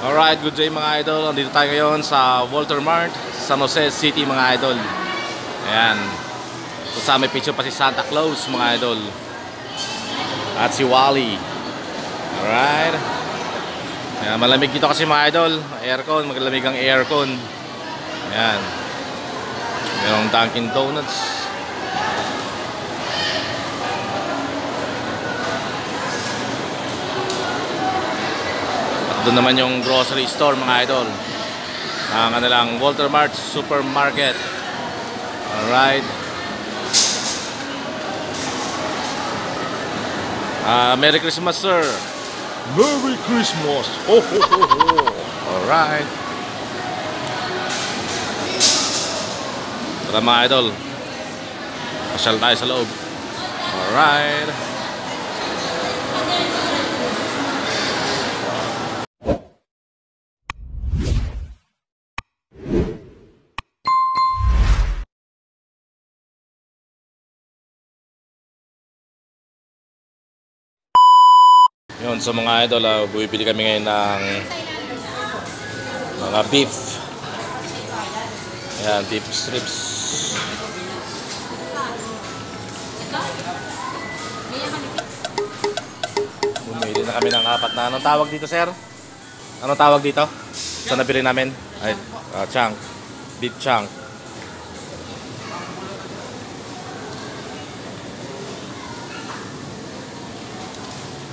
Alright, good day mga idol. Andito tayo ngayon sa Walter Mart, San Jose City mga idol. Ayan. Kasama may picture pa si Santa Claus mga idol. At si Wally. Alright. Ayan, malamig dito kasi mga idol. Aircon, maglamig ang aircon. Ayan. Mayroong Dunkin Donuts. Doon naman yung grocery store mga idol. Ang kanilang Walter Mart Supermarket. Alright. Merry Christmas sir. Merry Christmas. Oh, ho, ho, ho. Alright. Tara mga idol. Pasyal tayo sa loob. Alright. Yun, so mga idol, bumibili kami ngayon ng mga beef. Ayan, beef strips. Bumili na kami ng apat na. Anong tawag dito, sir? Anong tawag dito? Saan nabili namin? Ay, chunk. Beef chunk.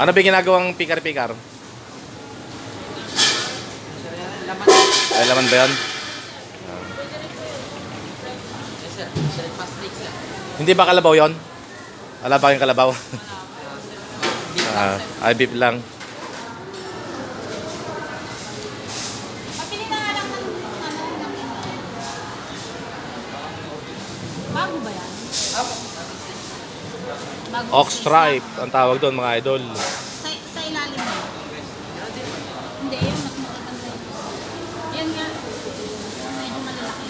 Ano ba ginagawang pikar-pikar? Ay, laman ba yan? Hindi ba kalabaw yon? Wala ba yung kalabaw? Ay, beef lang. Bago ba yan? Ox stripe ang tawag doon mga idol. Sa ilalim mo? Hindi, yun mas maganda. Yan nga. Medyo malalaki.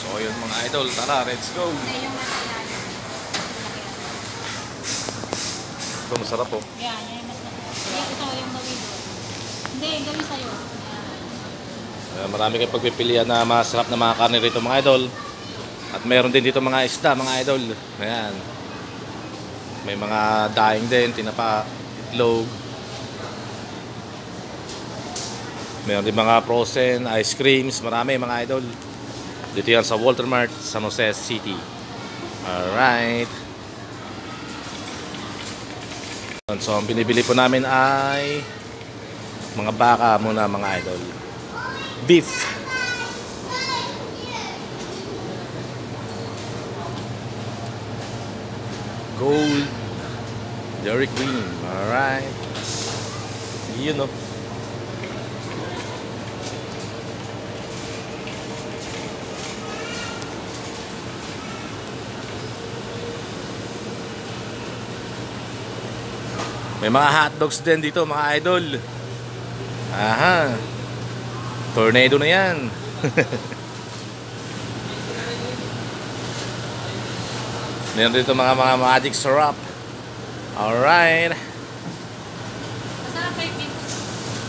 So yun mga idol, tara, let's go. Hindi, yung nasa ilalim. Ito masarap po. Yan, yan mas maganda. Ito yung gawin doon. Hindi, gawin sa'yo. Marami kayong pagpipilian na masarap na mga karne rito mga idol. At mayroon din dito mga isda mga idol. Ayan. May mga daing din, tinapa, itlog. Mayroon din mga frozen, ice creams, marami mga idol. Dito yan sa Walter Mart, San Jose City. Alright. So ang binibili po namin ay mga baka muna mga idol. Beef. Gold. Dairy Queen. Alright. Yun o. May mga hotdogs din dito mga idol. Aha. Tornado na yan. Meron dito mga magic syrup. Alright. Masarap pa yung beef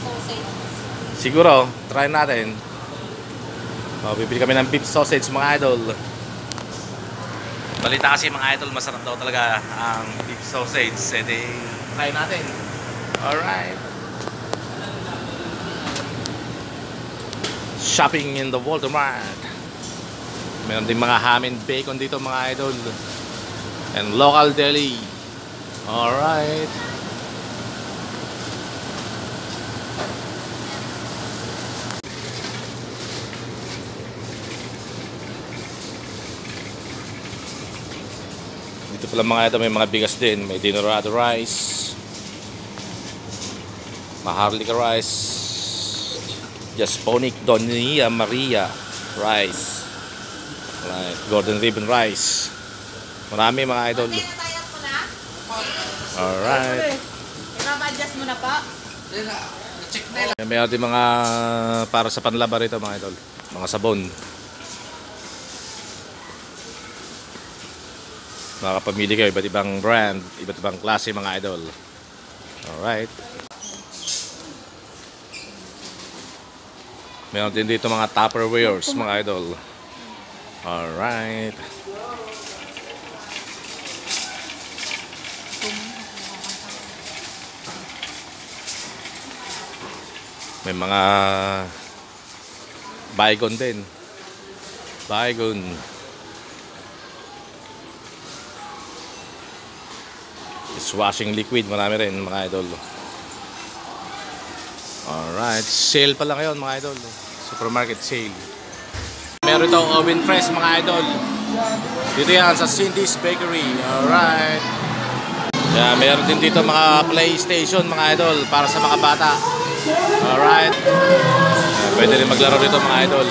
sausage. Siguro, try natin. Bibili kami ng beef sausage mga idol. Balita kasi mga idol, masarap daw talaga ang beef sausage. E di, try natin. Alright. Shopping in the Walter Mart. Meron din mga ham and bacon dito mga idol. And local deli. Alright. Dito pala mga idol, may mga bigas din. May Dinorado rice, Maharlika rice, Jasponic Doña Maria rice, right, Golden Ribbon rice. Marami mga idol. Alright. I-adjust mo na pa. May ating mga para sa panlaba rito mga idol. Mga sabon. Makakapamili kayo iba't ibang brand, iba't ibang klase mga idol. Alright. Meron din dito mga Tupperwares mga idol. Alright. May mga Baygon din. Baygon. Dishwashing liquid, marami rin mga idol. Alright, sale pa lang ngayon mga idol. Supermarket sale. Meron ito oven press mga idol. Dito yan sa Cindy's Bakery. Alright. Yeah, meron din dito mga PlayStation mga idol para sa mga bata. Alright. Pwede rin maglaro dito mga idol.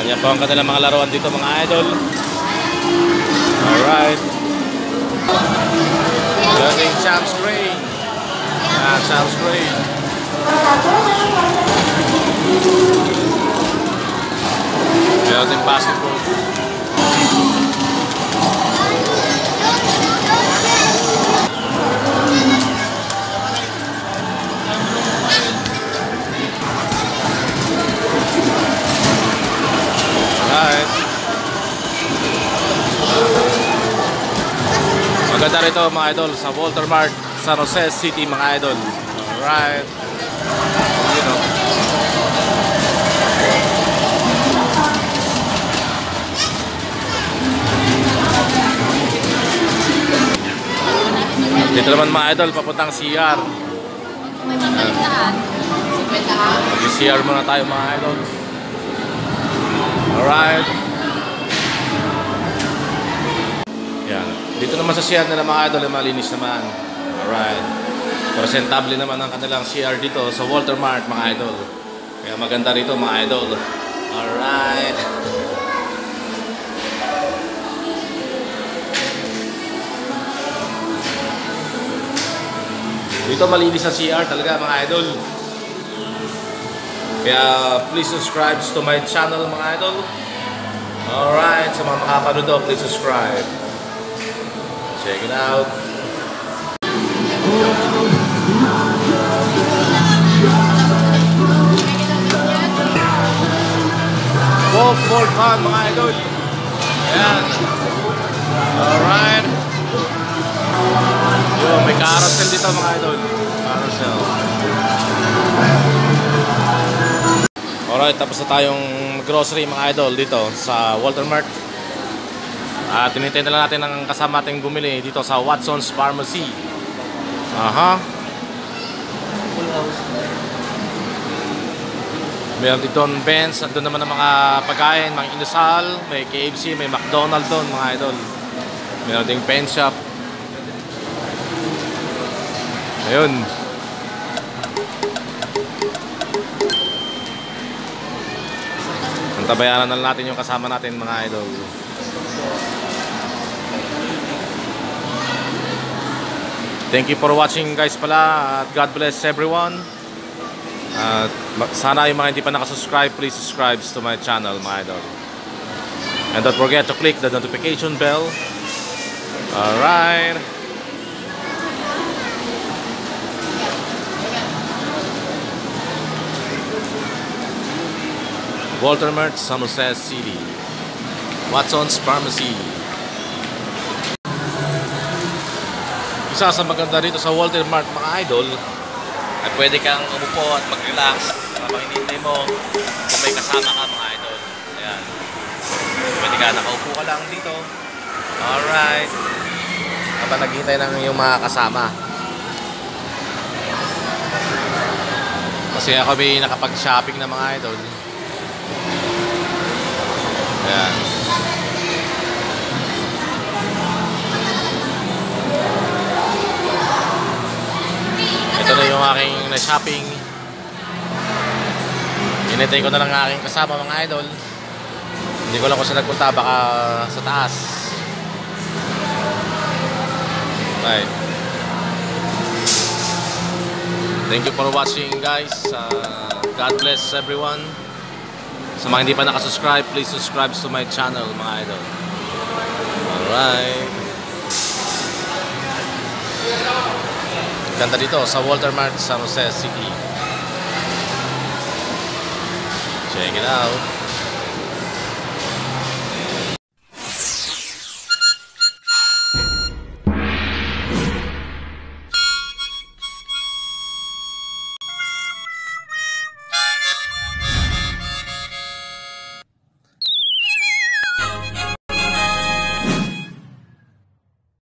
Yan po ang kanilang mga laruan dito mga idol. Alright. Galing Champs Crane. Yan, Champs Crane. Meron din basketball. Alright. Maganda rito mga idol sa Walter Mart, San Jose City mga idol. Alright. You know. Dito naman mga idol, papuntang CR. Mag-CR muna tayo mga idol. Alright. Yan. Dito naman sa CR nila mga idol, malinis naman. Alright. Presentable naman ang kanilang CR dito sa Walter Mart mga idol. Kaya maganda rito mga idol. Alright. Dito malinis sa CR talaga mga idol. Kaya please subscribe to my channel mga idol. Alright, sa mga makapanood daw, please subscribe. Check it out. Walk for fun mga idol. Ayan. Alright. Yo, may carousel dito mga idol. Carousel. Alright, tapos na tayong grocery mga idol dito sa Walter Mart. Tinintay na lang natin ang kasama natin bumili dito sa Watson's Pharmacy. Aha. Meron dito Benz, doon naman ang mga pagkain, mga inasal, may KFC, may McDonald's doon mga idol. Meron ding pen shop. Ayun. Antabayanan na natin yung kasama natin mga idol. Thank you for watching guys pala, at God bless everyone. Sana yung mga hindi pa nakasubscribe, please subscribe to my channel mga idol. And don't forget to click the notification bell. Alright. Walter Mart, San Jose City. Watson's Pharmacy. Isa sa maganda dito sa Walter Mart mga idol ay pwede kang umupo at mag-relax habang hinihintay mo kung may kasama ka mga idol. Ayan. Pwede ka nakaupo ka lang dito. Alright. Habang naghihintay ng yung mga kasama. Kasi ako may nakapag-shopping na mga idol. Ayan. Ito na yung aking na-shopping. Hinintay ko na lang aking kasama mga idol. Hindi ko lang kung saan nagpunta, baka sa taas. Right. Thank you for watching guys. God bless everyone. Sa mga hindi pa nakasubscribe, please subscribe to my channel, mga idol. Alright. Ganda dito sa Walter Mart, San Jose City. Check it out.